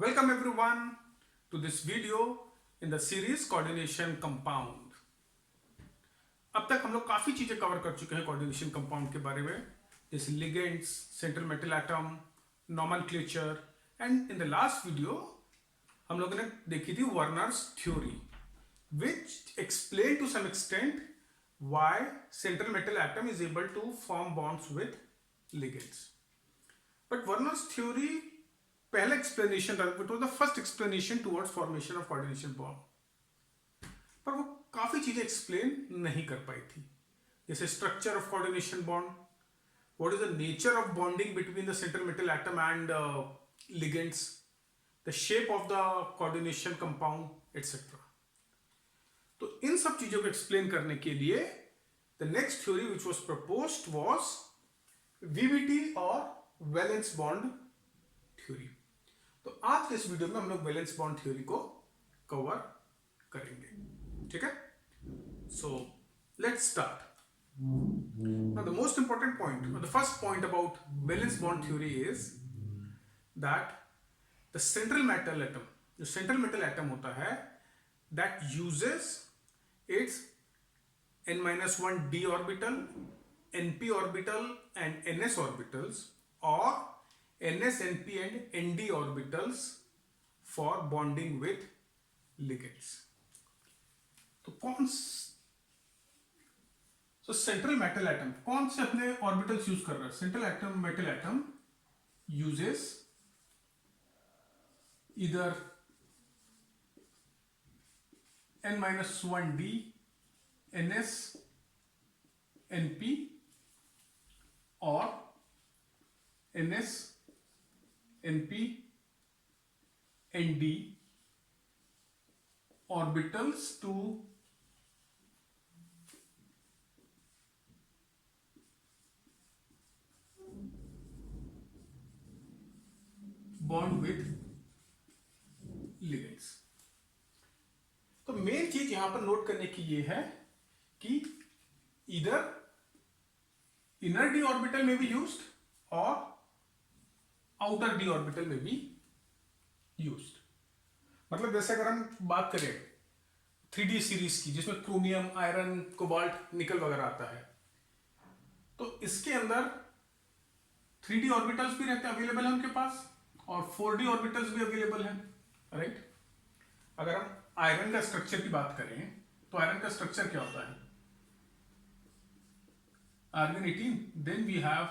Welcome everyone to this video in the series coordination compound. अब तक हम लोग काफी चीजें कवर कर चुके हैं कोऑर्डिनेशन कंपाउंड के बारे में, जैसे ligands, central metal atom, nomenclature and in the last video हम लोगों ने देखी थी Werner's theory which explain to some extent why central metal atom is able to form bonds with ligands. But Werner's theory पहला explanation था, it was the first explanation towards formation of coordination bond. पर वो काफी चीजें explain नहीं कर पाई थी, जैसे structure of coordination bond, what is the nature of bonding between the central metal atom and ligands, the shape of the coordination compound, etc. तो इन सब चीजों को एक्सप्लेन करने के लिए the next theory which was proposed was VVT और valence bond theory. तो आज के इस वीडियो में हम लोग वैलेंस बॉन्ड थ्योरी को कवर करेंगे. ठीक है, so let's start. Now the most important point, the first point about valence bond theory is that the central metal atom, जो सेंट्रल मेटल एटम होता है, that uses its n-1 d orbital, np orbital and ns orbitals or ns, np and nd orbitals for bonding with ligands. तो central metal atom कौन से अपने orbitals use कर रहा है? सेंट्रल मेटल एटम यूजेस इधर n-1 d, ns, np और ns, np, nd orbitals to bond with ligands. तो मेन चीज यहां पर नोट करने की ये है कि इधर इनर डी ऑर्बिटल में भी यूज्ड और आउटर डी ऑर्बिटल में भी यूज्ड. मतलब जैसे अगर हम बात करें 3D सीरीज की, जिसमें क्रोमियम, आयरन, कोबाल्ट, निकल वगैरह आता है, तो इसके अंदर 3D ऑर्बिटल्स भी रहते हैं, अवेलेबल है उनके पास, और 4D ऑर्बिटल्स भी अवेलेबल हैं. राइट, अगर हम आयरन का स्ट्रक्चर की बात करें तो आयरन का स्ट्रक्चर क्या होता है? Argon 18, then we have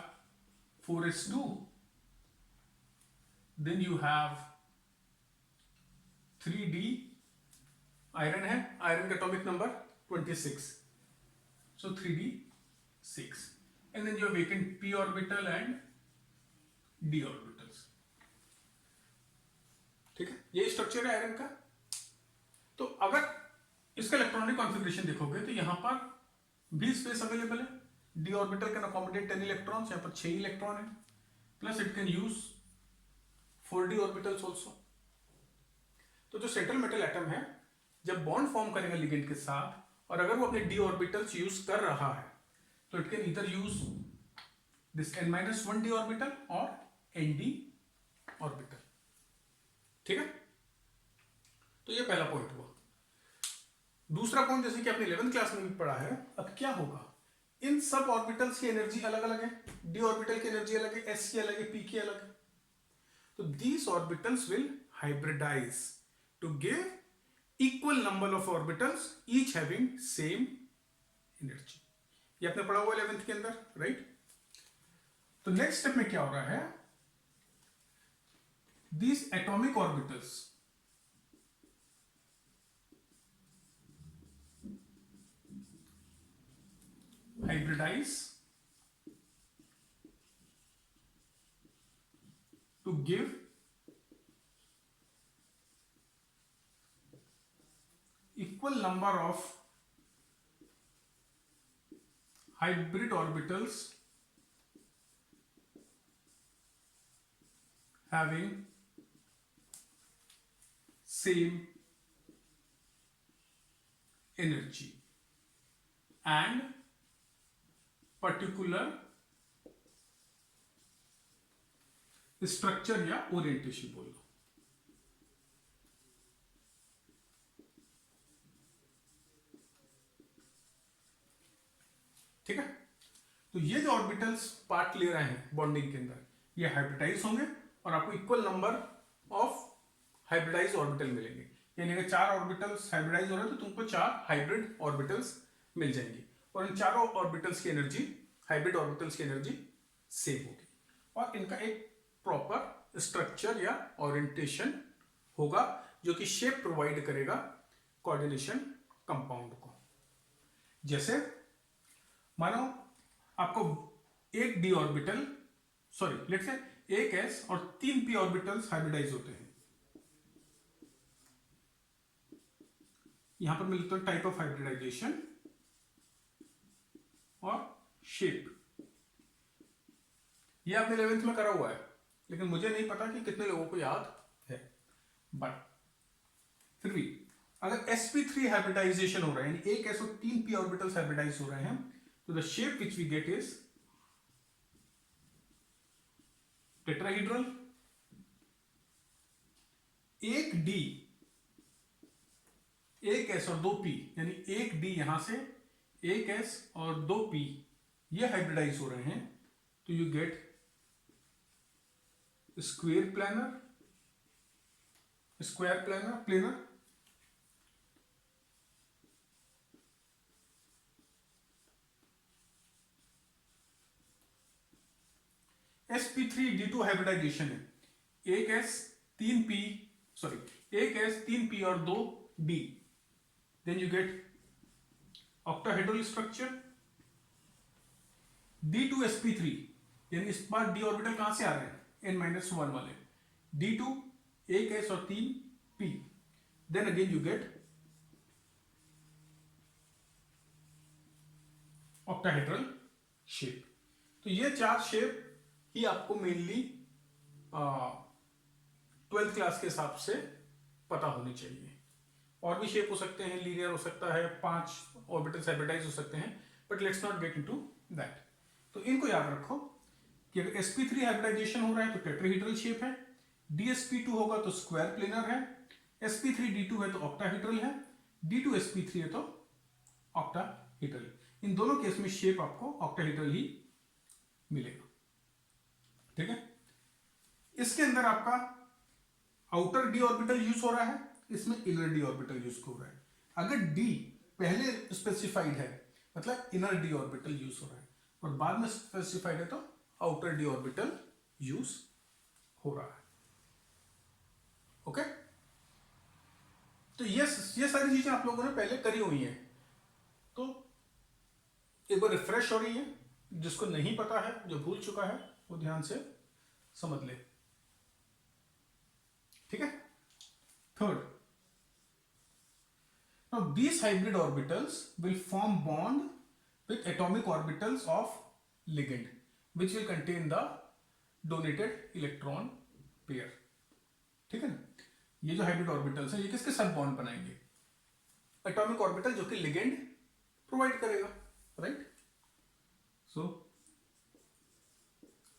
4s2, then you have 3d, iron है, आयरन का atomic number 26, so 3d6, and then you have vacant p orbital and d orbitals. ठीक है, ये स्ट्रक्चर है आयरन का. तो अगर इसका इलेक्ट्रॉनिक कॉन्फ़िगरेशन देखोगे तो यहां पर भी स्पेस अवेलेबल है. D orbital can accommodate 10 electrons, यहां पर 6 इलेक्ट्रॉन है, plus it can use 4d orbitals also. तो जो सेंट्रल मेटल एटम है, जब बॉन्ड फॉर्म करेगा लिगेंड के साथ, और अगर वो अपने डी ऑर्बिटल्स यूज कर रहा है, तो it can either use this n-1 d orbital और nd ऑर्बिटल. ठीक है, तो ये पहला पॉइंट हुआ. दूसरा पॉइंट, जैसे कि आपने 11th क्लास में भी पढ़ा है, अब क्या होगा, इन सब ऑर्बिटल्स की एनर्जी अलग अलग है. डी ऑर्बिटल की एनर्जी अलग है, एस की अलग है, पी की अलग है. तो these orbitals will hybridise to give equal number of orbitals each having same energy. ये आपने पढ़ा हुआ 11th के अंदर, राइट. तो नेक्स्ट स्टेप में क्या हो रहा है, these atomic orbitals hybridize to give equal number of hybrid orbitals having same energy and particular structure या ओरिएंटेशन बोल लो. ठीक है। तो ये जो ऑर्बिटल्स पार्ट ले रहे हैं बॉन्डिंग के अंदर, ये हाइब्रिडाइज होंगे और आपको equal number of hybridise orbital मिलेंगे। यानी अगर 4 ऑर्बिटल्स हाइब्रिडाइज हो रहे हैं तो तुमको 4 हाइब्रिड ऑर्बिटल्स मिल जाएंगी और इन चारों ऑर्बिटल्स की एनर्जी, हाइब्रिड ऑर्बिटल्स की एनर्जी सेम होगी और इनका एक प्रॉपर स्ट्रक्चर या ओरिएंटेशन होगा जो कि शेप प्रोवाइड करेगा कोऑर्डिनेशन कंपाउंड को। जैसे मानो आपको एक D orbital, sorry let's say एक एस और 3 पी ऑर्बिटल्स हाइब्रिडाइज होते हैं। यहां पर मिलता है टाइप ऑफ हाइब्रिडाइजेशन और शेप। ये आपने 11th में करा हुआ है, लेकिन मुझे नहीं पता कि कितने लोगों को याद है, बट फिर भी अगर sp3 हाइब्रिडाइजेशन हो रहा है, यानी एक एस और 3 पी ऑर्बिटल्स हाइब्रिडाइज हो रहे हैं, तो the shape which we get is tetrahedral. एक डी, एक एस और 2 पी, यानी एक डी यहां से, एक एस और 2 पी ये हाइब्रिडाइज हो रहे हैं, तो you get square planar, planar sp3d2 hybridisation है, एक एस 3 पी, सॉरी एक एस 3 पी और 2 d, then you get octahedral structure. d2sp3, यानी इस बार डी ऑर्बिटल कहां से आ रहे हैं, n-1 वाले, d2 एक एस और 3 p, then again you get octahedral shape. तो ये 4 शेप ही आपको मेनली 12th क्लास के हिसाब से पता होनी चाहिए। और भी शेप हो सकते हैं, लीनियर हो सकता है, 5 ऑर्बिटल्स हाइब्रिडाइज हो सकते हैं, but let's not get into that. तो इनको याद रखो कि अगर sp3 हाइब्रिडाइजेशन हो रहा है तो टेट्राहीड्रल शेप है, dsp2 होगा तो स्क्वायर प्लेनर है, sp3d2 है तो ऑक्टाहीड्रल है, d2sp3 है तो ऑक्टाहीड्रल। इन दोनों केस में शेप आपको ऑक्टाहीड्रल ही मिलेगा। ठीक है, इसके अंदर आपका आउटर डी ऑर्बिटल यूज हो रहा है, इसमें इनर डी ऑर्बिटल यूज हो रहा है। अगर डी पहले स्पेसिफाइड है मतलब इनर डी ऑर्बिटल यूज हो रहा है, और बाद में स्पेसिफाइड है तो आउटर डी ऑर्बिटल यूज हो रहा है। ओके, तो ये सारी चीजें आप लोगों ने पहले करी हुई हैं, तो एक बार रिफ्रेश हो रही है। जिसको नहीं पता है, जो भूल चुका है, वो ध्यान से समझ ले। ठीक है, third, now these hybrid orbitals will form bond with atomic orbitals of ligand which will contain the donated electron pair। ठीक है ना, ये जो हाइब्रिड ऑर्बिटल्स है ये किसके साथ बॉन्ड बनाएंगे, एटॉमिक ऑर्बिटल जो कि लिगेंड प्रोवाइड करेगा, right. So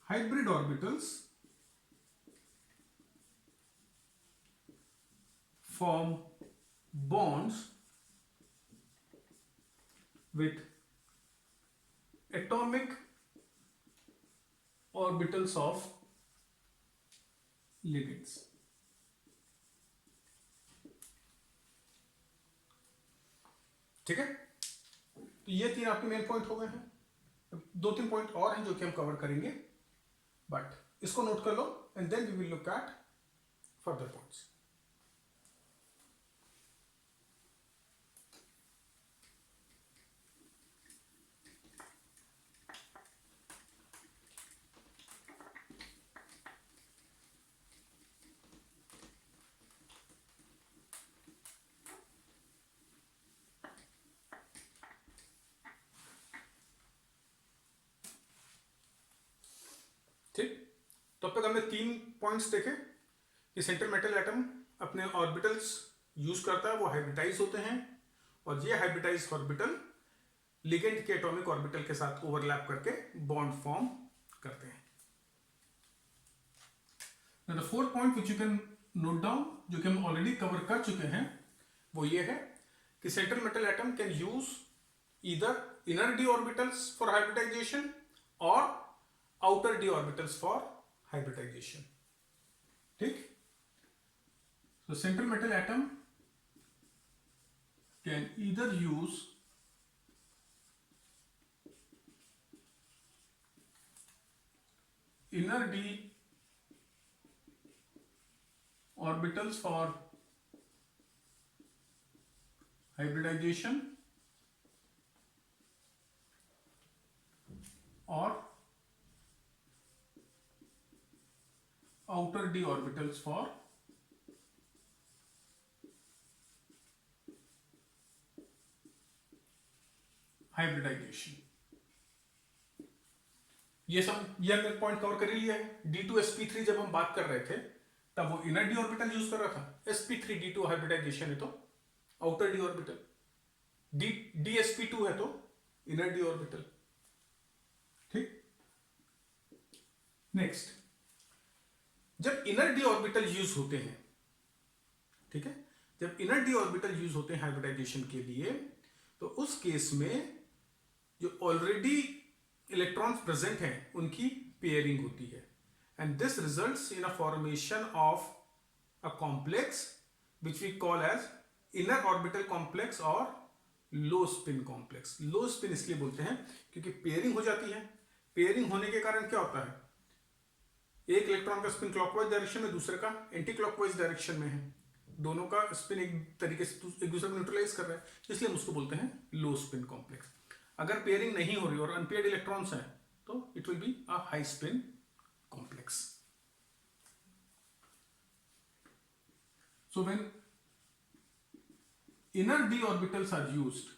hybrid orbitals form bonds with atomic orbitals of ligands। ठीक है, तो ये 3 आपके मेन पॉइंट हो गए हैं। 2-3 पॉइंट और हैं जो कि हम कवर करेंगे, बट इसको नोट कर लो and then we will look at further points. ठीक, तो अब तक हमने 3 पॉइंट्स देखे कि सेंट्रल मेटल एटम अपने ऑर्बिटल्स यूज करता है, वो हाइब्रिडाइज होते हैं, और ये हाइब्रिडाइज ऑर्बिटल लिगेंड के एटॉमिक ऑर्बिटल के साथ ओवरलैप करके बॉन्ड फॉर्म करते हैं। The 4th point which you can note down, जो कि हम ऑलरेडी कवर कर चुके हैं, वो ये है कि central metal atom can use either inner D orbitals for hybridization और outer D orbitals for hybridization. ठीक. So central metal atom can either use inner d orbitals for hybridization or outer d orbitals for hybridisation. ये हमने point cover कर ही लिया है. D2sp3 जब हम बात कर रहे थे तब वो इनर डी ऑर्बिटल यूज कर रहा था. sp3d2 हाइब्रिडाइजेशन है तो आउटर डी ऑर्बिटल. dsp2 है तो इनर डी ऑर्बिटल. ठीक. नेक्स्ट, जब इनर डी ऑर्बिटल यूज होते हैं, ठीक है, जब इनर डी ऑर्बिटल यूज होते हैं हाइब्रिडाइजेशन के लिए, तो उस केस में जो ऑलरेडी इलेक्ट्रॉन्स प्रेजेंट हैं उनकी पेयरिंग होती है. And this results in a formation of a complex which we call as inner orbital complex और low spin complex. Low spin इसलिए बोलते हैं क्योंकि पेयरिंग हो जाती है. पेयरिंग होने के कारण क्या होता है, एक इलेक्ट्रॉन का स्पिन क्लॉकवाइज डायरेक्शन में, दूसरे का एंटी क्लॉकवाइज डायरेक्शन में है. दोनों का स्पिन एक तरीके से एक दूसरे को न्यूट्रलाइज कर रहा है, इसलिए हम उसको बोलते हैं लो स्पिन कॉम्प्लेक्स. अगर पेयरिंग नहीं हो रही और अनपेयर्ड इलेक्ट्रॉन्स हैं तो it will be a high spin complex. So when inner d orbitals are used,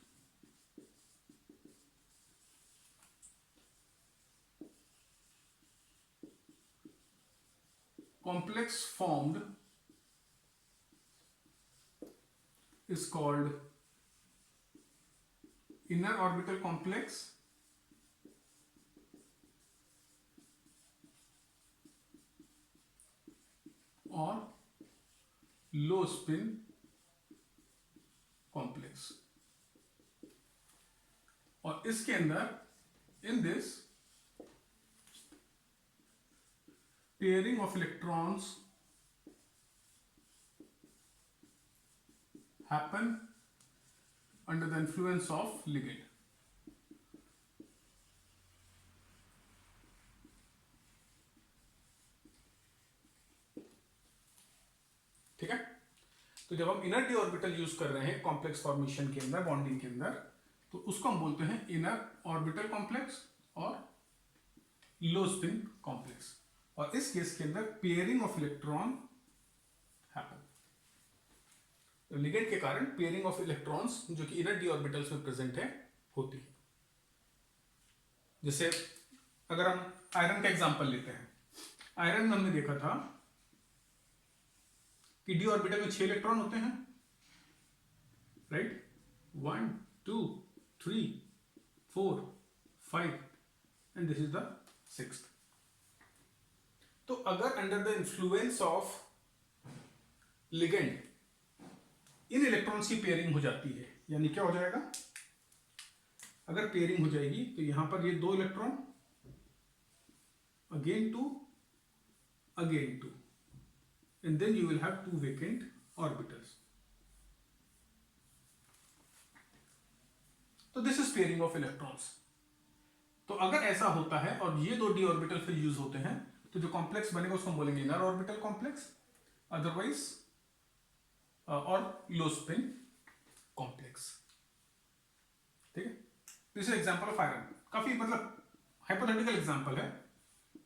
complex formed is called inner orbital complex or low spin complex. और इसके अंदर in this pairing of electrons happen under the influence of ligand. ठीक है. तो जब हम inner D orbital use कर रहे हैं कॉम्प्लेक्स फॉर्मेशन के अंदर, बॉन्डिंग के अंदर, तो उसको हम बोलते हैं इनर ऑर्बिटल कॉम्प्लेक्स और लो स्पिन कॉम्प्लेक्स. और इस केस के अंदर pairing of electron happen. Ligand के कारण पेयरिंग ऑफ इलेक्ट्रॉन्स जो कि इनर डी ऑर्बिटल्स में प्रेजेंट है होती है. जैसे अगर हम आयरन का एग्जांपल लेते हैं, आयरन में हमने देखा था कि डी ऑर्बिटल में 6 इलेक्ट्रॉन होते हैं, right. 1 2 3 4 5 and this is the 6th. तो अगर under the influence of ligand in electrons की पेयरिंग हो जाती है, यानी क्या हो जाएगा, अगर पेयरिंग हो जाएगी तो यहां पर ये 2 electron, again 2 again 2, and then you will have 2 vacant orbitals. तो this is pairing of electrons. तो अगर ऐसा होता है और ये 2 डी ऑर्बिटल फिर यूज होते हैं तो जो कॉम्प्लेक्स बनेगा उसको हम बोलेंगे इनर ऑर्बिटल कॉम्प्लेक्स, अदरवाइज और लो स्पिन कॉम्प्लेक्स. ठीक है. This is example of iron. काफी मतलब हाइपोथेटिकल एग्जांपल है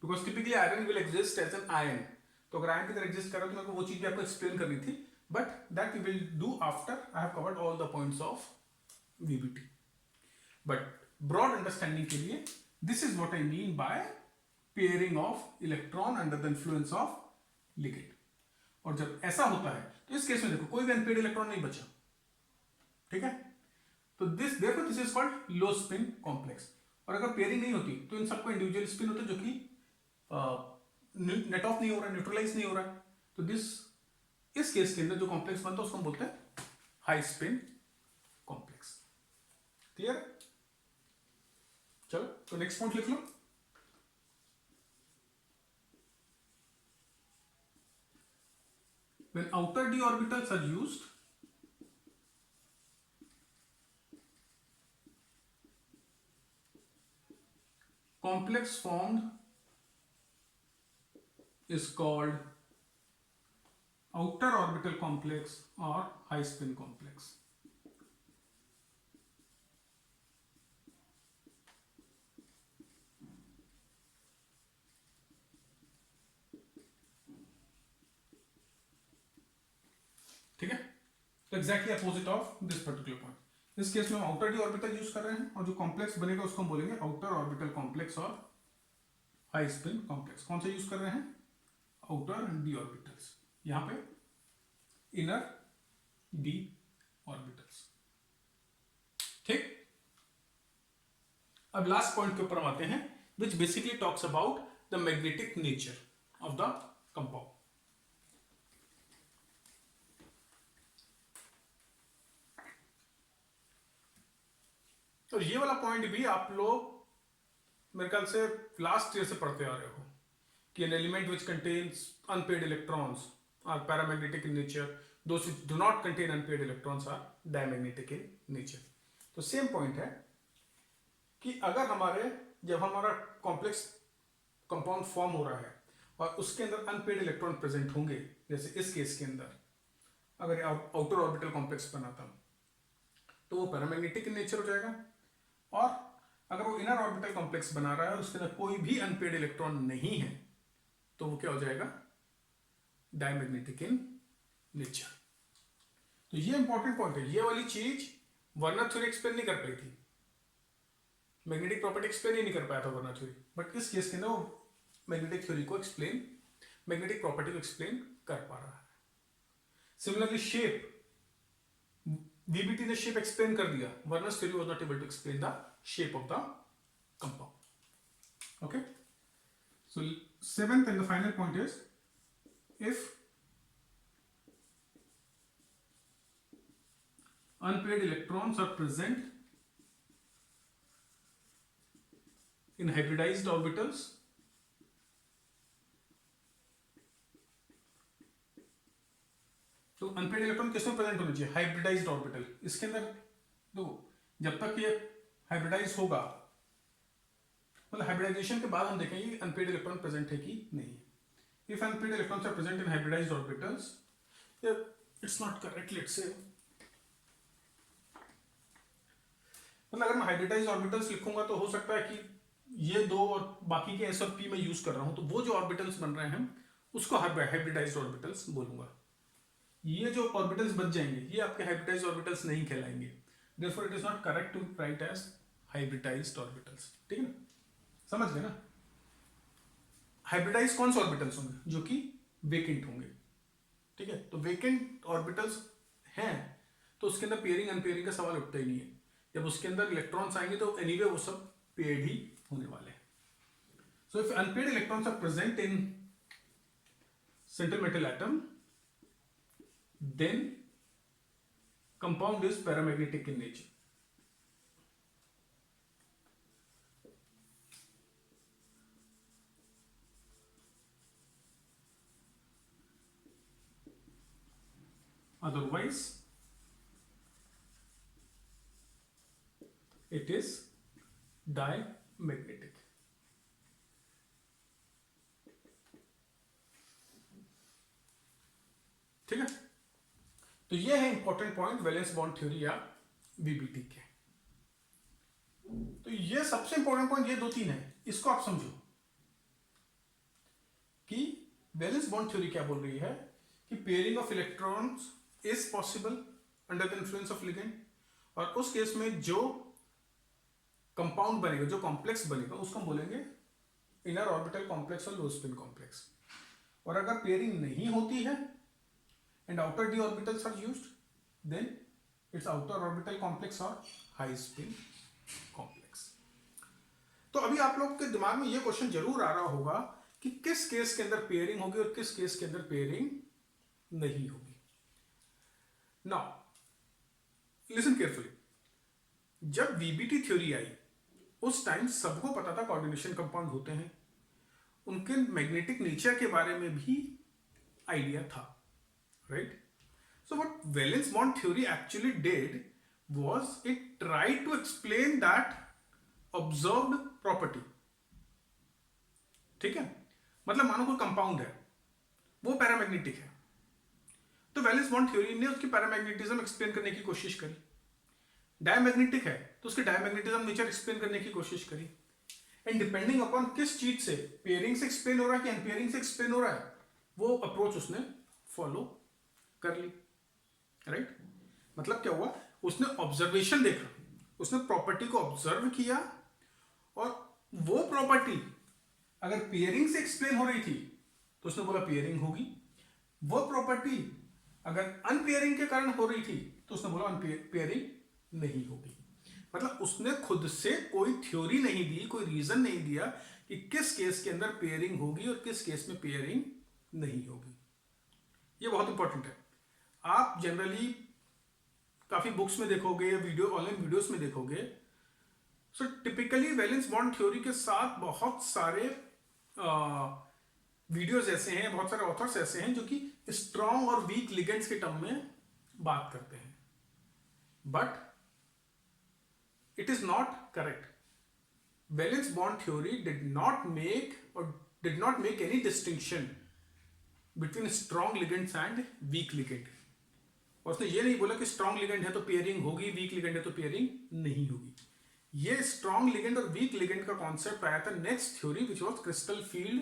because typically iron will exist as an ion. तो अगर आयन की तरह एग्जिस्ट कर रहा है तो मेरे को वो चीज भी आपको एक्सप्लेन करनी थी, but that we will do after I have covered all the points of VBT. But broad understanding के लिए this is what I mean by pairing of electron under the influence of ligand. और जब ऐसा होता है तो इस case में देखो कोई भी अनपेयर्ड इलेक्ट्रॉन नहीं बचा. ठीक है. तो this is called low spin complex. और अगर पेयरिंग नहीं होती तो इन सबको इंडिविजुअल स्पिन होता है जो कि नेट ऑफ नहीं हो रहा है, न्यूट्रलाइज नहीं हो रहा है. तो इस केस के अंदर जो कॉम्प्लेक्स बनता है उसको हम बोलते हैं हाई स्पिन कॉम्प्लेक्स. क्लियर. चलो तो नेक्स्ट पॉइंट लिख लो। When outer d orbitals are used, complex formed is called outer orbital complex or high spin complex. ठीक है, तो exactly opposite of this particular point. इस केस में हम आउटर डी ऑर्बिटल यूज कर रहे हैं और जो कॉम्प्लेक्स बनेगा उसको हम बोलेंगे आउटर ऑर्बिटल कॉम्प्लेक्स और हाई स्पिन कॉम्प्लेक्स। कौन सा यूज कर रहे हैं? आउटर डी ऑर्बिटल्स, यहां पे इनर डी ऑर्बिटल्स। ठीक, अब लास्ट पॉइंट के ऊपर हम आते हैं, which basically talks about the magnetic nature of the compound. तो ये वाला पॉइंट भी आप लोग मेरे ख्याल से लास्ट ईयर से पढ़ते आ रहे हो कि an element which contains unpaired electrons are paramagnetic in nature, those which do not contain unpaired electrons are diamagnetic in nature. तो सेम पॉइंट है कि अगर जब हमारा कॉम्प्लेक्स कंपाउंड फॉर्म हो रहा है और उसके अंदर अनपेड इलेक्ट्रॉन प्रेजेंट होंगे, जैसे इस केस के अंदर अगर आउटर ऑर्बिटल कॉम्प्लेक्स बनाता हूं तो वो पैरामैग्नेटिक इन नेचर हो जाएगा, और अगर वो इनर ऑर्बिटल कॉम्प्लेक्स बना रहा है और उसके अंदर कोई भी अनपेड इलेक्ट्रॉन नहीं है तो वो क्या हो जाएगा? Diamagnetic in nature. तो ये इंपॉर्टेंट पॉइंट है। ये वाली चीज वर्नर थ्योरी एक्सप्लेन नहीं कर पाई थी, मैग्नेटिक प्रॉपर्टी एक्सप्लेन ही नहीं कर पाया था वर्नर थ्योरी, बट इस केस के अंदर वो मैग्नेटिक थ्योरी को एक्सप्लेन, मैग्नेटिक प्रॉपर्टी को एक्सप्लेन कर पा रहा है। सिमिलरली शेप, VBT ने शेप एक्सप्लेन कर दिया, Werner's theory was not able to explain the shape of the compound. Okay, so seventh and the final point is, if unpaired electrons are present in hybridized orbitals, तो unpaired electron किसमें present होने चाहिए? Hybridised orbital. इसके अंदर देखो, जब तक ये हाइब्रिडाइज होगा, मतलब हाइब्रिडाइजेशन के बाद हम देखेंगे अनपेड इलेक्ट्रॉन प्रेजेंट है कि नहीं। If unpaired electrons are present in hybridised orbitals, it's not correct, let's say, मतलब अगर मैं हाइब्रिडाइज्ड ऑर्बिटल्स लिखूंगा तो हो सकता है कि ये दो और बाकी के एस और पी में यूज कर रहा हूं, तो वो जो ऑर्बिटल्स बन रहे हैं उसको हाइब्रिडाइज्ड ऑर्बिटल्स बोलूंगा। ये जो ऑर्बिटल्स बच जाएंगे ये आपके हाइब्रिडाइज्ड ऑर्बिटल्स नहीं कहलाएंगे, therefore it is not correct to write as hybridized orbitals. ठीक है ना, समझ गए ना? हाइब्रिडाइज कौन से ऑर्बिटल्स होंगे? जो कि वेकेंट होंगे। ठीक है, तो वेकेंट ऑर्बिटल्स हैं तो उसके अंदर पेयरिंग अनपेयरिंग का सवाल उठता ही नहीं है। जब उसके अंदर इलेक्ट्रॉन्स आएंगे तो एनीवे वो सब पेयर्ड ही होने वाले हैं। So if unpaired electrons are present in central metal atom, then compound is paramagnetic in nature. Otherwise it is diamagnetic. ठीक है, तो ये है important point valence bond theory या वीबीटी के। तो ये सबसे इंपॉर्टेंट पॉइंट, ये दो तीन है, इसको आप समझो कि वैलेंस बॉन्ड थ्योरी क्या बोल रही है कि pairing of electrons is possible under the influence of ligand, और उस केस में जो कंपाउंड बनेगा, जो कॉम्प्लेक्स बनेगा, उसको हम बोलेंगे इनर ऑर्बिटल कॉम्प्लेक्स और लो स्पिन कॉम्प्लेक्स। और अगर पेयरिंग नहीं होती है and outer d orbitals are used, then it's outer orbital complex or high spin complex. तो अभी आप लोग के दिमाग में ये क्वेश्चन जरूर आ रहा होगा कि किस केस के अंदर पेयरिंग होगी और किस केस के अंदर पेयरिंग नहीं होगी। नाउ लिसन केयरफुली, जब वीबीटी थ्योरी आई उस टाइम सबको पता था कोऑर्डिनेशन कंपाउंड होते हैं, उनके मैग्नेटिक नेचर के बारे में भी आइडिया था, right? So what valence bond theory actually did was it tried to explain that observed property. ठीक है, मतलब मानो कोई कंपाउंड है, वो पैरामैग्नेटिक है, तो वैलेंस बॉन्ड थ्योरी ने उसकी पैरामैग्नेटिज्म एक्सप्लेन करने की कोशिश करी। डायमैग्नेटिक है तो उसके डायमैग्नेटिज्म नेचर एक्सप्लेन करने की कोशिश करी, एंड डिपेंडिंग अपॉन किस चीज से, पेयरिंग से एक्सप्लेन हो रहा है कि अनपेयरिंग से एक्सप्लेन हो रहा है, वो अप्रोच उसने फॉलो कर ली, राइट? मतलब क्या हुआ, उसने ऑब्जर्वेशन देखा, उसने प्रॉपर्टी को ऑब्जर्व किया, और वो प्रॉपर्टी अगर पेयरिंग से एक्सप्लेन हो रही थी तो उसने बोला पेयरिंग होगी, वो प्रॉपर्टी अगर अनपेयरिंग के कारण हो रही थी तो उसने बोला अनपेयरिंग नहीं होगी। मतलब उसने खुद से कोई थ्योरी नहीं दी, कोई रीजन नहीं दिया कि किस केस के अंदर पेयरिंग होगी और किस केस में पेयरिंग नहीं होगी। ये बहुत इंपॉर्टेंट है। आप जनरली काफी बुक्स में देखोगे या वीडियो, ऑनलाइन वीडियोस में देखोगे, so typically valence bond theory के साथ बहुत सारे वीडियोस ऐसे हैं, बहुत सारे ऑथर्स ऐसे हैं जो कि स्ट्रॉन्ग और वीक लिगेंड्स के टर्म में बात करते हैं, but it is not correct. Valence bond theory did not make any distinction between strong ligands and weak ligand. और उसने ये नहीं बोला कि strong ligand है तो पेयरिंग होगी, weak ligand है तो पेयरिंग नहीं होगी। ये strong ligand और weak ligand का कॉन्सेप्ट आया था next theory which was crystal field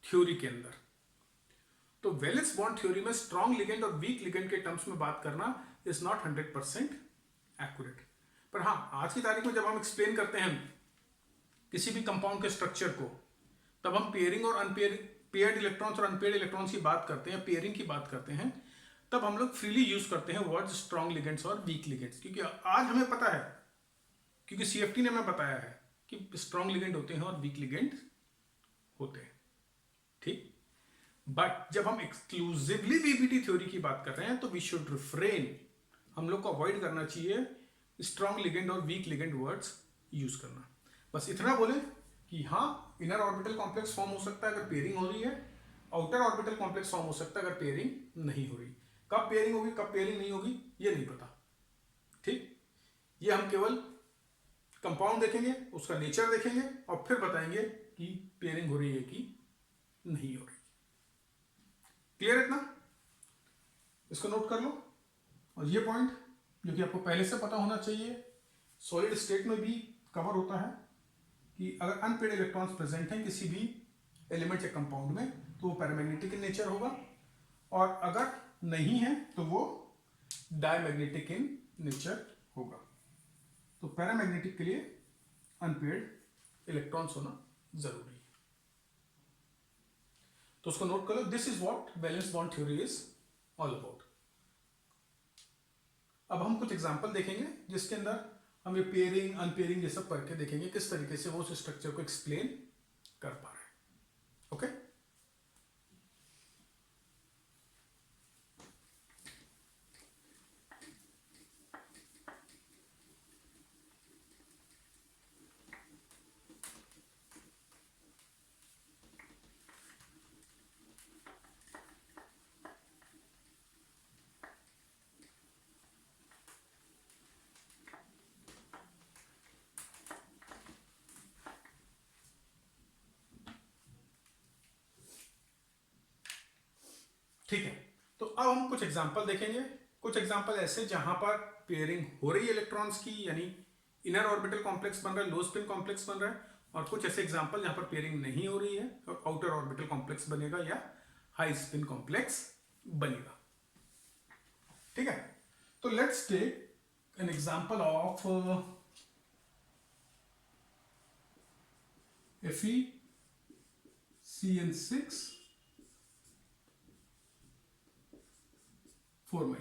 theory के अंदर। तो वैलेंस बॉन्ड थ्योरी में स्ट्रॉन्ग लिगेंड और वीक लिगेंड के टर्म्स में बात करना इज नॉट 100% एक्यूरेट। पर हाँ, आज की तारीख में जब हम एक्सप्लेन करते हैं किसी भी कंपाउंड के स्ट्रक्चर को, तब हम पेयरिंग और पेयर्ड इलेक्ट्रॉन्स और अनपेयर्ड इलेक्ट्रॉन्स की बात करते हैं, पेयरिंग की बात करते हैं, तब हम लोग फ्रीली यूज करते हैं वर्ड्स स्ट्रॉन्ग लिगेंड्स और वीक लिगेंड्स, क्योंकि आज हमें पता है, क्योंकि सीएफटी ने हमें बताया है कि स्ट्रॉन्ग लिगेंड होते हैं और वीक लिगेंड होते हैं, ठीक। बट जब हम एक्सक्लूसिवली वीबीटी थ्योरी की बात कर रहे हैं तो वी शुड रिफ्रेन, हम लोग को अवॉइड करना चाहिए स्ट्रॉन्ग लिगेंड और वीक लिगेंड वर्ड्स यूज करना। बस इतना बोले कि हाँ, इनर ऑर्बिटल कॉम्प्लेक्स फॉर्म हो सकता है अगर पेयरिंग हो रही है, आउटर ऑर्बिटल कॉम्प्लेक्स फॉर्म हो सकता है अगर पेयरिंग नहीं हो रही। कब पेयरिंग होगी कब पेयरिंग नहीं होगी ये नहीं पता, ठीक। ये हम केवल कंपाउंड देखेंगे, उसका नेचर देखेंगे और फिर बताएंगे कि पेयरिंग हो रही है कि नहीं हो रही। क्लियर है इतना? इसको नोट कर लो। और ये पॉइंट जो कि आपको पहले से पता होना चाहिए, सॉलिड स्टेट में भी कवर होता है कि अगर अनपेयर्ड इलेक्ट्रॉन्स प्रेजेंट हैं किसी भी एलिमेंट या कंपाउंड में तो वो पैरामैग्नेटिक इन नेचर होगा, और अगर नहीं है तो वो डायमैग्नेटिक इन नेचर होगा। तो पैरामैग्नेटिक के लिए अनपेयर्ड इलेक्ट्रॉन्स होना जरूरी है। तो उसको नोट कर लो। This is what valence bond theory is all about. अब हम कुछ एग्जांपल देखेंगे जिसके अंदर हम ये पेयरिंग अनपेयरिंग ये सब करके देखेंगे किस तरीके से वो उस स्ट्रक्चर को एक्सप्लेन कर पा रहे हैं। ओके, ठीक है। तो अब हम कुछ एग्जांपल देखेंगे, कुछ एग्जांपल ऐसे जहां पर पेयरिंग हो रही है इलेक्ट्रॉन्स की, यानी इनर ऑर्बिटल कॉम्प्लेक्स बन रहा है, लो स्पिन कॉम्प्लेक्स बन रहा है, और कुछ ऐसे एग्जांपल जहां पर पेयरिंग नहीं हो रही है और आउटर ऑर्बिटल कॉम्प्लेक्स बनेगा या हाई स्पिन कॉम्प्लेक्स बनेगा। ठीक है, तो let's take an example of FeCN6 4-,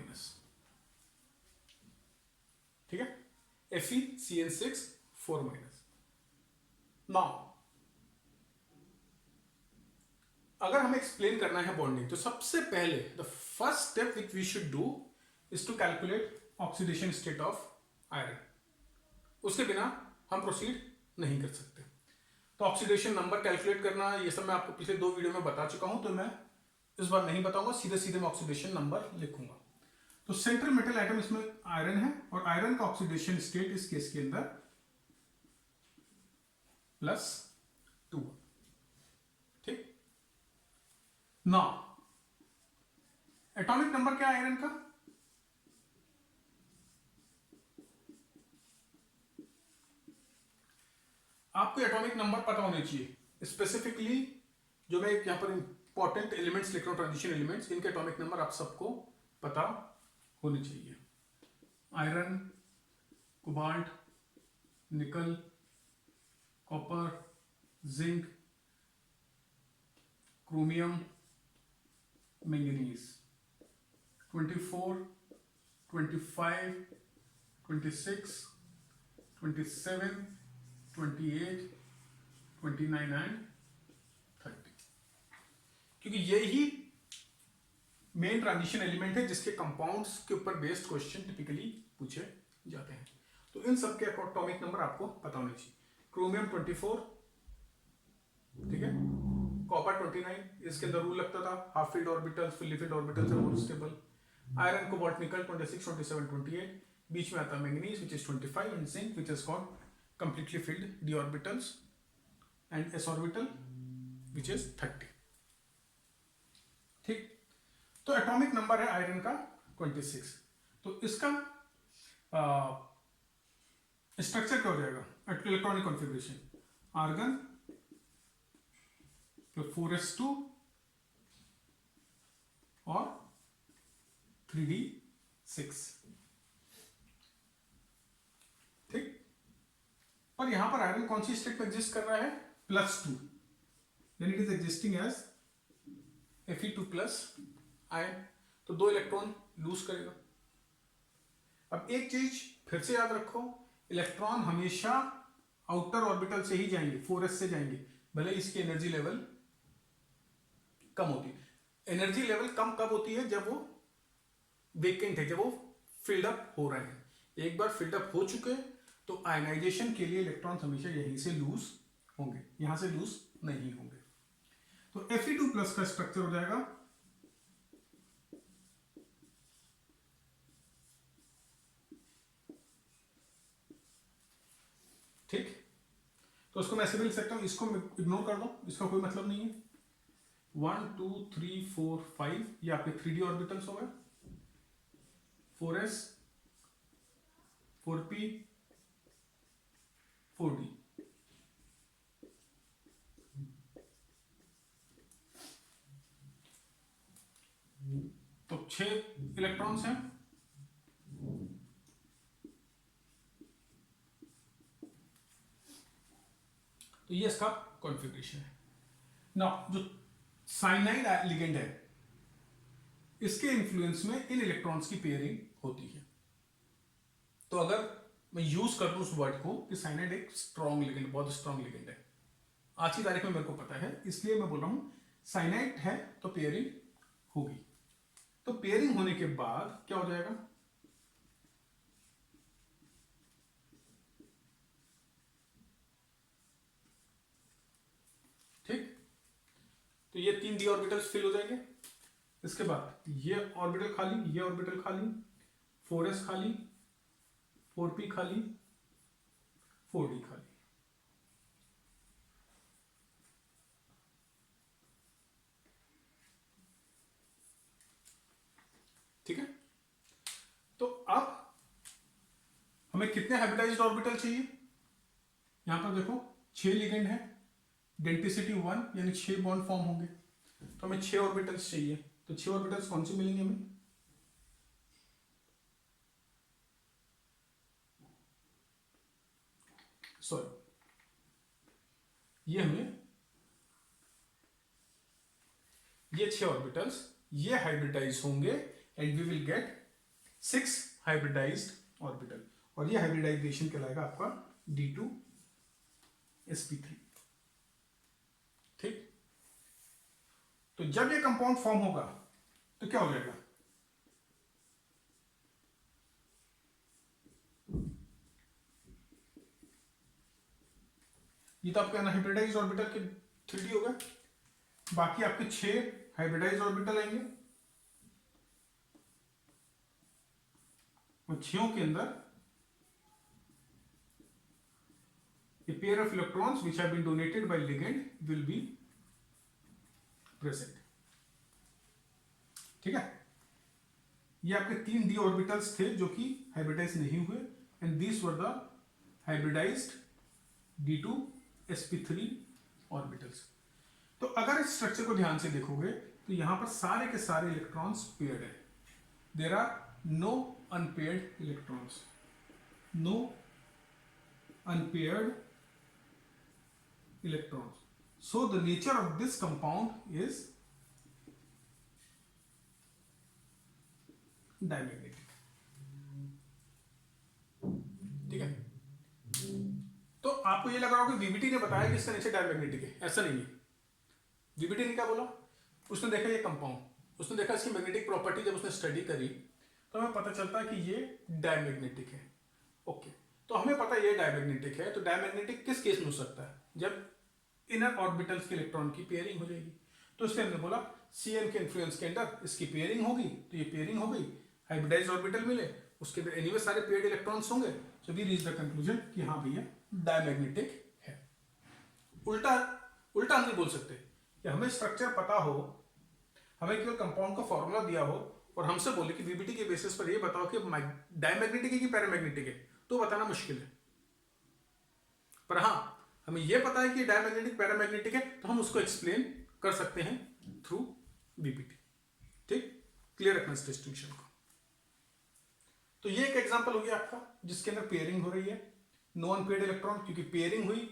ठीक है, FeCN6 4-। नाउ अगर हमें एक्सप्लेन करना है बॉन्डिंग तो सबसे पहले the first step which we should do is to calculate oxidation state of iron. उसके बिना हम प्रोसीड नहीं कर सकते। तो ऑक्सीडेशन नंबर कैलकुलेट करना ये सब मैं आपको पिछले 2 वीडियो में बता चुका हूं, तो मैं इस बार नहीं बताऊंगा, सीधे सीधे मैं ऑक्सीडेशन नंबर लिखूंगा। तो सेंट्रल मेटल एटम इसमें आयरन है, और आयरन का ऑक्सीडेशन स्टेट इस केस के अंदर +2। ठीक, ना एटॉमिक नंबर क्या है आयरन का? आपको एटॉमिक नंबर पता होने चाहिए। स्पेसिफिकली जो मैं यहां पर इंपॉर्टेंट एलिमेंट्स लिख रहा हूं, ट्रांजिशन एलिमेंट्स, इनके एटॉमिक नंबर आप सबको पता होने चाहिए। आयरन, कोबाल्ट, निकल, copper, zinc, chromium, manganese. 24, 25, 26, 27, 28, 29 and 30, क्योंकि यही मेन ट्रांजिशन एलिमेंट है जिसके कंपाउंड्स के ऊपर बेस्ड क्वेश्चन टिपिकली पूछे जाते हैं। तो इन सब के एटॉमिक नंबर आपको पता होने चाहिए। क्रोमियम 24, ठीक है, कॉपर 29, इसके अंदर रूल लगता था half filled orbitals, fully filled orbitals are more stable. Iron, cobalt, nickel 26, 27, 28, बीच में आता है manganese which is 25 and zinc which is got completely filled d orbitals and s orbital which is 30। ठीक, तो एटॉमिक नंबर है iron का 26। तो इसका स्ट्रक्चर क्या हो जाएगा? Electronic configuration argon plus 4s2 और 3d6। ठीक, और यहां पर आयरन कौन सी स्टेट में एग्जिस्ट कर रहा है? +2, यानी it is existing as Fe2+ ion, तो 2 इलेक्ट्रॉन लूज करेगा। अब एक चीज फिर से याद रखो, इलेक्ट्रॉन हमेशा आउटर ऑर्बिटल से ही जाएंगे, 4s से जाएंगे, भले इसकी एनर्जी लेवल कम होती है। एनर्जी लेवल कम कब होती है? जब वो वेकेंट है, जब वो फिल्ड अप हो रहे हैं। एक बार फिल्ड अप हो चुके तो आयनाइजेशन के लिए इलेक्ट्रॉन हमेशा यहीं से लूज होंगे, यहां से लूज नहीं होंगे। तो Fe2+ का स्ट्रक्चर हो जाएगा ठीक, तो उसको मैं ऐसे भी लिख सकता हूं, इसको इग्नोर कर दो, इसका कोई मतलब नहीं है। 1 2 3 4 5 ये आपके 3d ऑर्बिटल्स हो गए, 4s 4p 4d। तो 6 इलेक्ट्रॉन्स हैं। तो ये इसका कॉन्फ़िगरेशन है ना। जो साइनाइड लिगेंड है, इसके इन्फ्लुएंस में इन इलेक्ट्रॉन्स की पेयरिंग होती है। तो अगर मैं यूज कर दूं उस वर्ड को कि साइनाइड एक स्ट्रॉन्ग लिगेंड, बहुत स्ट्रॉन्ग लिगेंड है, आज की तारीख में मेरे को पता है, इसलिए मैं बोल रहा हूं साइनाइड है तो पेयरिंग होगी। तो पेयरिंग होने के बाद क्या हो जाएगा? ठीक, तो ये 3 d ऑर्बिटल्स फिल हो जाएंगे। इसके बाद ये ऑर्बिटल खाली, ये ऑर्बिटल खाली, 4s खाली, 4p खाली, 4d खाली। ठीक है, तो अब हमें कितने हाइब्रिडाइज्ड ऑर्बिटल चाहिए? यहां पर देखो 6 लिगेंड है, डेंसिटी 1 यानी 6 बॉन्ड फॉर्म होंगे, तो हमें 6 ऑर्बिटल्स चाहिए। तो 6 ऑर्बिटल्स कौन से मिलेंगे हमें? सॉरी, ये हमें ये 6 ऑर्बिटल्स ये हाइब्रिडाइज होंगे and we will get 6 hybridised orbital, और ये हाइब्रिडाइजेशन कहलाएगा आपका D2sp3। ठीक, तो जब ये कंपाउंड फॉर्म होगा तो क्या हो जाएगा? ये तो आपके अनहाइब्रिडाइज्ड ऑर्बिटल के 3D हो गए। बाकी आपके 6 हाइब्रिडाइज्ड ऑर्बिटल आएंगे और 6 के अंदर a pair of electrons which have been donated by ligand will be present। ठीक है, ये आपके 3 d ऑर्बिटल्स थे जो कि हाइब्रिडाइज नहीं हुए, and this were the hybridised d2 sp3 orbitals. तो अगर इस स्ट्रक्चर को ध्यान से देखोगे तो यहां पर सारे के सारे इलेक्ट्रॉन्स पेयर्ड है। There are no unpaired electrons, no unpaired electrons. So the nature of this compound is diamagnetic। ठीक है, तो आपको ये लग रहा होगा कि वीबीटी ने बताया कि इसका नेचर डायमैग्नेटिक है, ऐसा नहीं है। वीबीटी ने क्या बोला, उसने देखा ये कंपाउंड, उसने देखा इसकी मैग्नेटिक प्रॉपर्टी, जब उसने स्टडी करी तो हमें पता चलता है कि ये डायमैग्नेटिक है। ओके, तो हमें पता है ये डायमैग्नेटिक है, तो डायमैग्नेटिक किस केस में हो सकता है, जब इनर ऑर्बिटल्स के इलेक्ट्रॉन की पेयरिंग हो जाएगी। तो इसलिए हमने बोला Cn के इन्फ्लुएंस के अंदर इसकी पेयरिंग होगी, तो ये पेयरिंग हो गई, हाइब्रिडाइज्ड ऑर्बिटल मिले, उसके अंदर एनीवे सारे पेयर्ड इलेक्ट्रॉन्स होंगे, so we reach the conclusion कि हाँ भैया डायमैग्नेटिक है। उल्टा उल्टा हम नहीं बोल सकते कि हमें स्ट्रक्चर पता हो, हमें केवल कंपाउंड का फॉर्मूला दिया हो और हमसे बोले कि वीबीटी के बेसिस पर ये बताओ कि डायमैग्नेटिक है कि पैरामैग्नेटिक है, तो बताना मुश्किल है। पर हाँ, हमें यह पता है कि डायमैग्नेटिक पैरामैग्नेटिक है, तो हम उसको एक्सप्लेन कर सकते हैं थ्रू वीबीटी। ठीक, क्लियर रखना इस डिस्टिंक्शन को। तो ये एक एग्जांपल हो गया आपका जिसके अंदर पेयरिंग हो रही है, नो अनपेयर्ड इलेक्ट्रॉन, क्योंकि पेयरिंग हुई,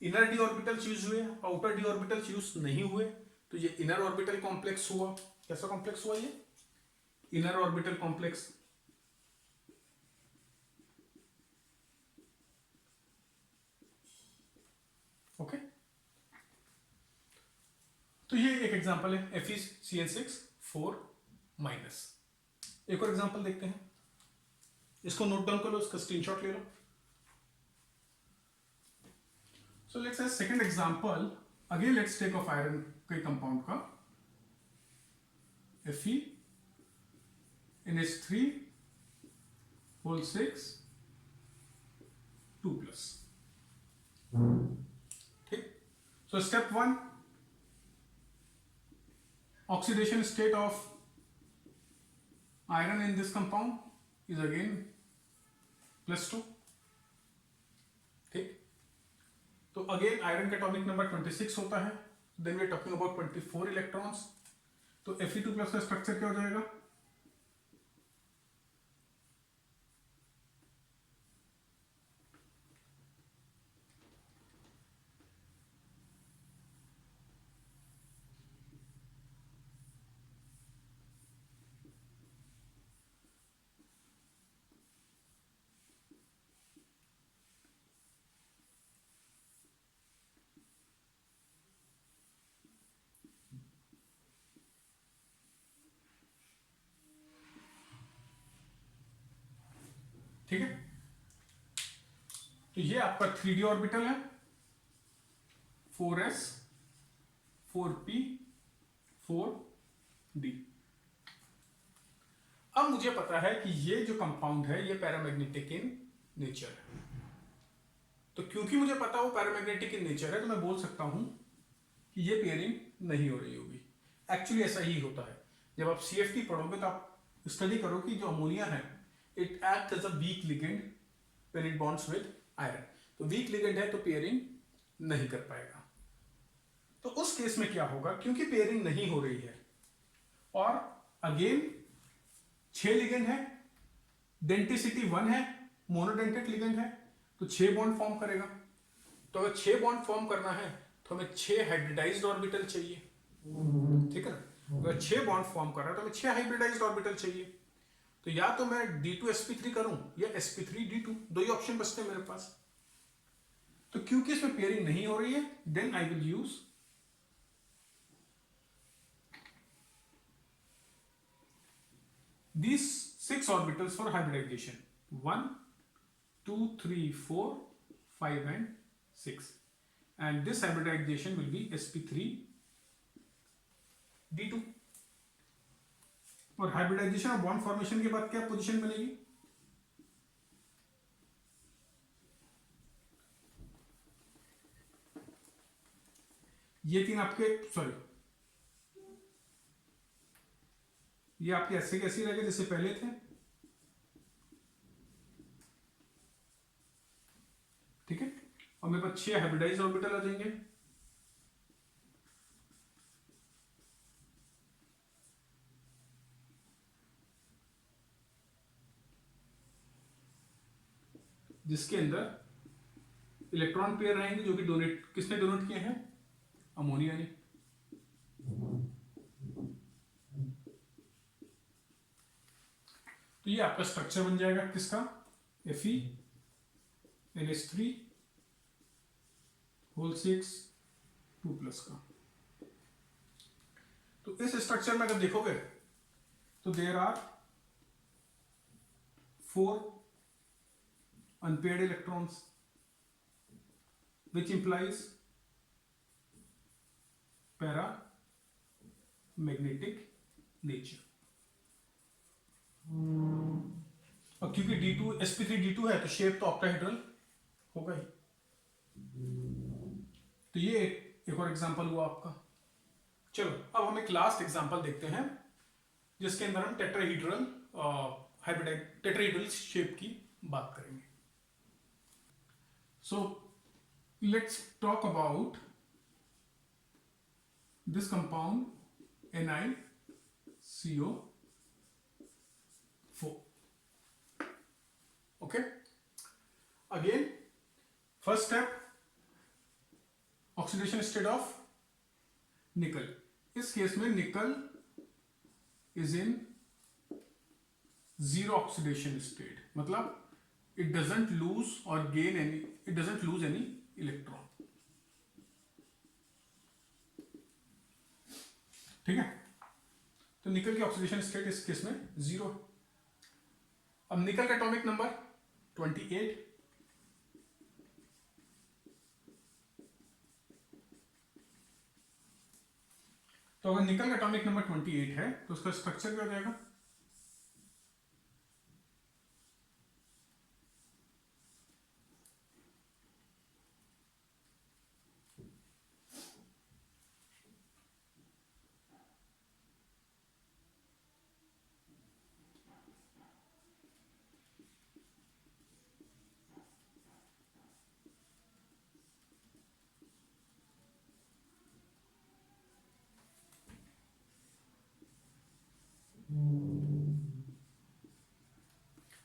इनर डी ऑर्बिटल्स यूज हुए, आउटर डी ऑर्बिटल्स यूज नहीं हुए, तो ये इनर ऑर्बिटल कॉम्प्लेक्स हुआ। कैसा कॉम्प्लेक्स हुआ, ये इनर ऑर्बिटल कॉम्प्लेक्स। ओके, तो ये एक एग्जांपल है FeCN6 4-। एक और एग्जांपल देखते हैं, इसको नोट डाउन कर लो, इसका स्क्रीनशॉट ले लो। So let's say second example, again let's take of iron के कंपाउंड का FeNH3 2+। ठीक, so step 1, oxidation state of iron in this compound is again +2। ठीक, तो अगेन आयरन का एटॉमिक नंबर 26 होता है, then we are talking about 24 electrons. तो Fe2+ का स्ट्रक्चर क्या हो जाएगा, ठीक है। तो ये आपका 3d ऑर्बिटल है, 4s 4p 4d। अब मुझे पता है कि ये जो कंपाउंड है ये पैरामैग्नेटिक इन नेचर है, तो क्योंकि मुझे पता वो पैरामैग्नेटिक इन नेचर है, तो मैं बोल सकता हूं कि ये पेयरिंग नहीं हो रही होगी। एक्चुअली ऐसा ही होता है, जब आप CFT पढ़ोगे तो आप स्टडी करो कि जो अमोनिया है it act as a weak ligand when it bonds with iron. तो वीक लिगेंड है तो पेयरिंग नहीं कर पाएगा। तो उस केस में क्या होगा, क्योंकि पेयरिंग नहीं हो रही है और अगेन 6 लिगेंड है, डेंटिसिटी 1 है, मोनोडेंटेड लिगेंड है, तो 6 बॉन्ड फॉर्म करेगा। तो अगर 6 बॉन्ड फॉर्म करना है तो हमें 6 हाइब्रिडाइज्ड ऑर्बिटल चाहिए। ठीक है, अगर 6 बॉन्ड फॉर्म कर रहा है तो हमें 6 हाइब्रिडाइज्ड ऑर्बिटल चाहिए। तो या तो मैं D2 sp3 करूं या sp3 D2, दो ही ऑप्शन बचते हैं मेरे पास। तो क्योंकि इसमें पेयरिंग नहीं हो रही है, then I will use these 6 orbitals for hybridization, 1 2 3 4 5 and 6। and this hybridization will be sp3d2। और हाइब्रिडाइजेशन और बॉन्ड फॉर्मेशन के बाद क्या पोजीशन बनेगी, ये तीन आपके ये आपके ऐसे कैसे रहेंगे जैसे पहले थे, ठीक है। और मेरे पास 6 हाइब्रिडाइज ऑर्बिटल आ जाएंगे, जिसके अंदर इलेक्ट्रॉन पेयर रहेंगे जो कि किसने डोनेट किए हैं, अमोनिया ने। तो ये आपका स्ट्रक्चर बन जाएगा किसका, FeNH3 होल 6 2+ का। तो इस स्ट्रक्चर में अगर देखोगे तो there are 4 unpaired electrons which implies paramagnetic nature। और क्योंकि D2 sp3d2 है तो शेप तो ऑक्टाहेड्रल होगा ही। तो ये एक और एग्जांपल हुआ आपका। चलो अब हम एक लास्ट एग्जांपल देखते हैं जिसके अंदर हम टेट्राहेड्रल हाइब्रिड टेट्राहेड्रल शेप की बात करेंगे। So let's talk about this compound NiCO4। Okay, again first step oxidation state of nickel। इस केस में निकल is in zero oxidation state, मतलब it doesn't lose or gain any, it doesn't lose any electron, ठीक है। तो निकल की oxidation state इस केस में 0। अब निकल का एटॉमिक नंबर 28, तो अगर निकल का एटॉमिक नंबर 28 है तो उसका स्ट्रक्चर क्या हो जाएगा,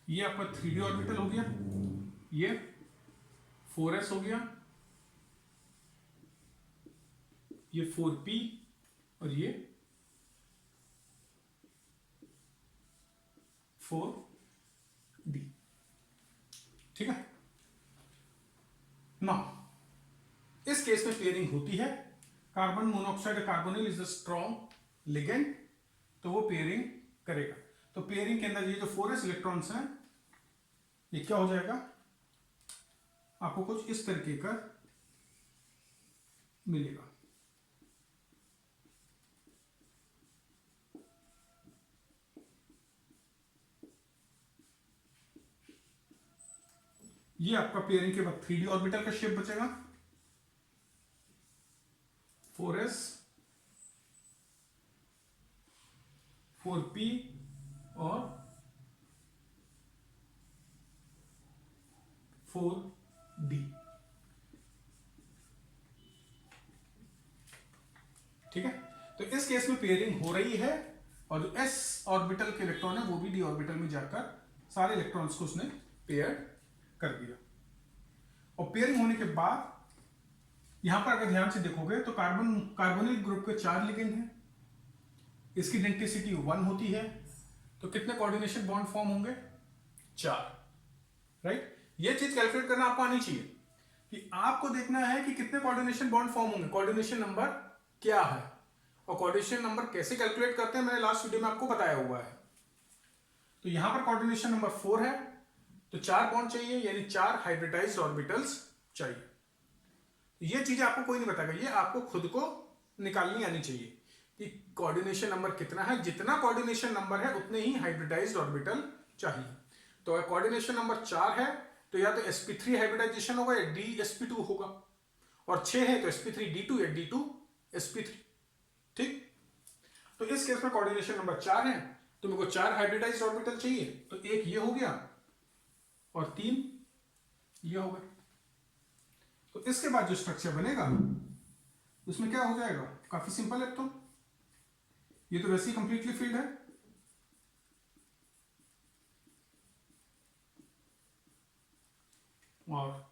ये आपका 3d ऑर्बिटल हो गया, ये 4s हो गया, ये 4p और ये 4d, ठीक है ना। इस केस में पेयरिंग होती है, carbon monoxide carbonyl is a strong ligand, तो वो पेयरिंग करेगा। तो पेयरिंग के अंदर ये जो 4s इलेक्ट्रॉन्स हैं ये क्या हो जाएगा, आपको कुछ इस तरीके का मिलेगा। ये आपका पेयरिंग के बाद 3d ऑर्बिटल का शेप बचेगा, 4s 4p और 4d, ठीक है। तो इस केस में पेयरिंग हो रही है और जो s ऑर्बिटल के इलेक्ट्रॉन है वो भी d ऑर्बिटल में जाकर सारे इलेक्ट्रॉन्स को उसने पेयर कर दिया। और पेयरिंग होने के बाद यहां पर अगर ध्यान से देखोगे तो कार्बोनिल ग्रुप के 4 लिगेंड हैं, इसकी डेंसिटी 1 होती है, तो कितने कोऑर्डिनेशन बॉन्ड फॉर्म होंगे, 4, राइट। ये चीज कैलकुलेट करना आपको आनी चाहिए कि आपको देखना है कि कितने कोऑर्डिनेशन बॉन्ड फॉर्म होंगे, कोऑर्डिनेशन नंबर क्या है, और कोऑर्डिनेशन नंबर कैसे कैलकुलेट करते हैं मैंने लास्ट वीडियो में आपको बताया हुआ है। तो यहां पर कोऑर्डिनेशन नंबर 4 है, तो 4 बॉन्ड चाहिए, यानी 4 हाइब्रिडाइज्ड ऑर्बिटल्स चाहिए। ये चीजें आपको कोई नहीं बताएगा, ये आपको खुद को निकालनी आनी चाहिए कि कोऑर्डिनेशन नंबर कितना है। जितना कोऑर्डिनेशन नंबर है उतने ही हाइब्रिडाइज्ड ऑर्बिटल चाहिए। तो अगर कोऑर्डिनेशन नंबर 4 है तो या तो sp3 हाइब्रिडाइजेशन होगा या dsp2 होगा, और 6 है तो sp3d2 या d2 sp3। ठीक, तो इस केस में कोऑर्डिनेशन नंबर 4 है तो मेरे को 4 हाइब्रिडाइज्ड ऑर्बिटल चाहिए, तो एक ये हो गया और 3 ये हो गया। तो इसके बाद जो स्ट्रक्चर बनेगा उसमें क्या हो जाएगा, काफी सिंपल है। तो ये तो वैसे ही कंप्लीटली फिल्ड है, और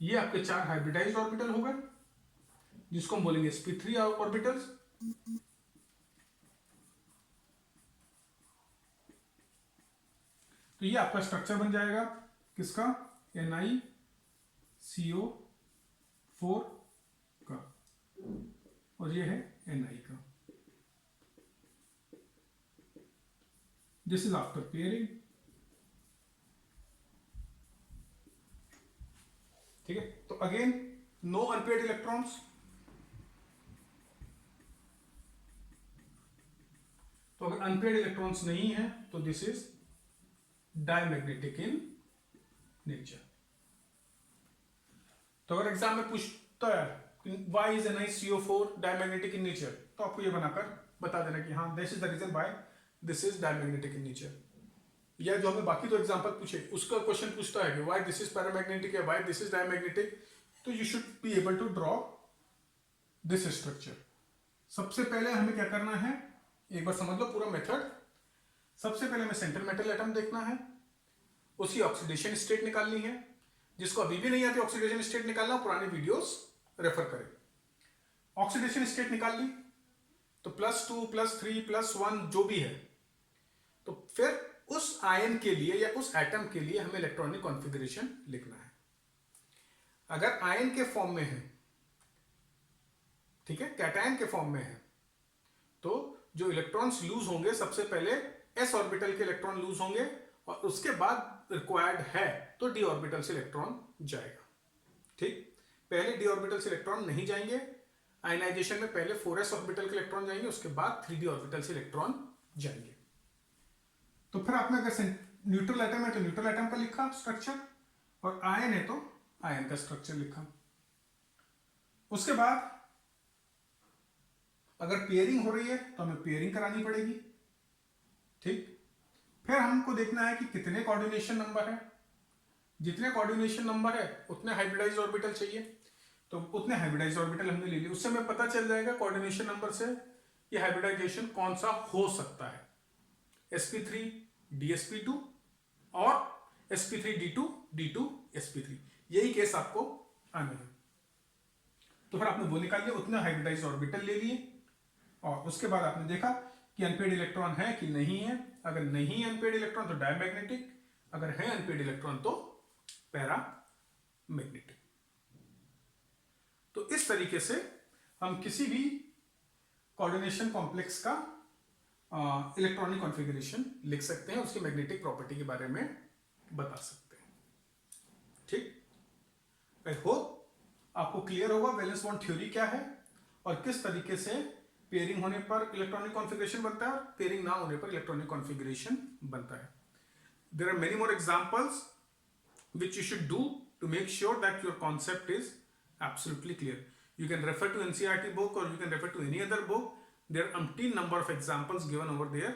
ये आपके 4 हाइब्रिडाइज्ड ऑर्बिटल हो गए जिसको हम बोलेंगे sp3 ऑर्बिटल्स। तो ये आपका स्ट्रक्चर बन जाएगा किसका, NiCO4 का, और ये है Ni का। This is after pairing. ठीक है, तो अगेन नो अनपेयर्ड इलेक्ट्रॉन्स। तो अगर अनपेयर्ड इलेक्ट्रॉन्स नहीं है तो this is diamagnetic in nature. तो अगर एग्जाम में पूछता है why is NiCO4 diamagnetic in nature, तो आपको ये बनाकर बता देना कि हाँ this is the reason why this is diamagnetic in nature. या जो हमें बाकी दो एग्जांपल पूछे उसका क्वेश्चन पूछता है कि व्हाई दिस इज पैरामैग्नेटिक या व्हाई दिस इज डायमैग्नेटिक, तो you should be able to draw this structure. सबसे पहले हमें क्या करना है, एक बार समझ लो पूरा मेथड। सबसे पहले हमें सेंट्रल मेटल एटम देखना है, उसकी ऑक्सीडेशन स्टेट निकालनी है। जिसको अभी भी नहीं आती ऑक्सीडेशन स्टेट निकालना, पुराने वीडियोस रेफर करें। ऑक्सीडेशन स्टेट निकाल ली तो +2 +3 +1 जो भी है, तो फिर उस आयन के लिए या उस एटम के लिए हमें इलेक्ट्रॉनिक कॉन्फ़िगरेशन लिखना है। अगर आयन के फॉर्म में है, ठीक है, कैटायन के फॉर्म में है, तो जो इलेक्ट्रॉन्स लूज होंगे सबसे पहले s ऑर्बिटल के इलेक्ट्रॉन लूज होंगे, और उसके बाद रिक्वायर्ड है तो d ऑर्बिटल से इलेक्ट्रॉन जाएगा। ठीक, पहले d ऑर्बिटल से इलेक्ट्रॉन नहीं जाएंगे। आयनाइजेशन में पहले 4s ऑर्बिटल के इलेक्ट्रॉन जाएंगे, उसके बाद 3d ऑर्बिटल से इलेक्ट्रॉन जाएंगे। तो फिर आपने अगर न्यूट्रल एटम है तो न्यूट्रल एटम का लिखा स्ट्रक्चर, और आयन है तो आयन का स्ट्रक्चर लिखा। उसके बाद अगर पेयरिंग हो रही है तो हमें पेयरिंग करानी पड़ेगी। ठीक, फिर हमको देखना है कि कितने कोऑर्डिनेशन नंबर है। जितने कोऑर्डिनेशन नंबर है उतने हाइब्रिडाइज्ड ऑर्बिटल चाहिए, तो उतने हाइब्रिडाइज्ड ऑर्बिटल हमने ले लिए। उससे हमें पता चल जाएगा कोऑर्डिनेशन नंबर से ये हाइब्रिडाइजेशन कौन सा हो सकता है, sp3 dsp2 और sp3 d2 d2 sp3, यही केस आपको आने हैं। तो फिर आपने वो निकाल लिया, उतने हाइब्रिडाइज्ड ऑर्बिटल ले लिए, और उसके बाद आपने देखा कि अनपेयर्ड इलेक्ट्रॉन है कि नहीं है। अगर नहीं है अनपेयर्ड इलेक्ट्रॉन तो डायमैग्नेटिक, अगर है अनपेयर्ड इलेक्ट्रॉन तो पैरामैग्नेटिक। तो इस तरीके से हम किसी भी कोऑर्डिनेशन कॉम्प्लेक्स का इलेक्ट्रॉनिक कॉन्फ़िगरेशन लिख सकते हैं, उसकी मैग्नेटिक प्रॉपर्टी के बारे में बता सकते हैं। ठीक, आई होप आपको क्लियर होगा वैलेंस बॉन्ड थ्योरी क्या है और किस तरीके से पेयरिंग होने पर इलेक्ट्रॉनिक कॉन्फ़िगरेशन बनता है और पेयरिंग ना होने पर इलेक्ट्रॉनिक कॉन्फ़िगरेशन बनता है। There are many more examples which you should do to make sure that your concept is absolutely clear. You can refer to NCERT book or you can refer to any other book. There are umpteen number of examples given over there.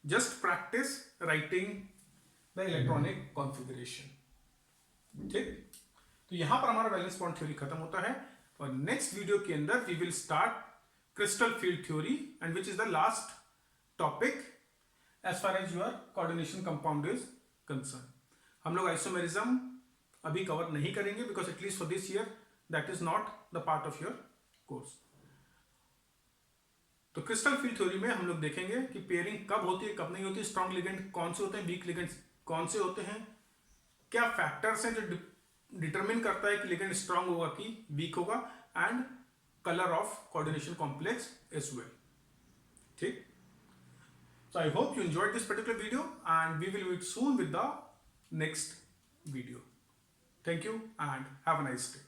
Just practice writing the electronic configuration. ठीक, तो यहां पर हमारा valence bond theory खत्म होता है, और next video के अंदर we will start crystal field theory, and which is the last topic as far as your coordination compound is concern. हम लोग आइसोमेरिज्म अभी कवर नहीं करेंगे because at least for this year that is not the part of your course. तो crystal field theory में हम लोग देखेंगे कि पेयरिंग कब होती है कब नहीं होती, स्ट्रॉन्ग लिगेंड कौन से होते हैं, वीक लिगेंड कौन से होते हैं, क्या फैक्टर्स हैं जो डिटरमिन करता है कि लिगेंड स्ट्रॉन्ग होगा कि वीक होगा, and colour of coordination complex as well. ठीक, so I hope you enjoyed this particular video and we will meet soon with the next video. Thank you and have a nice day.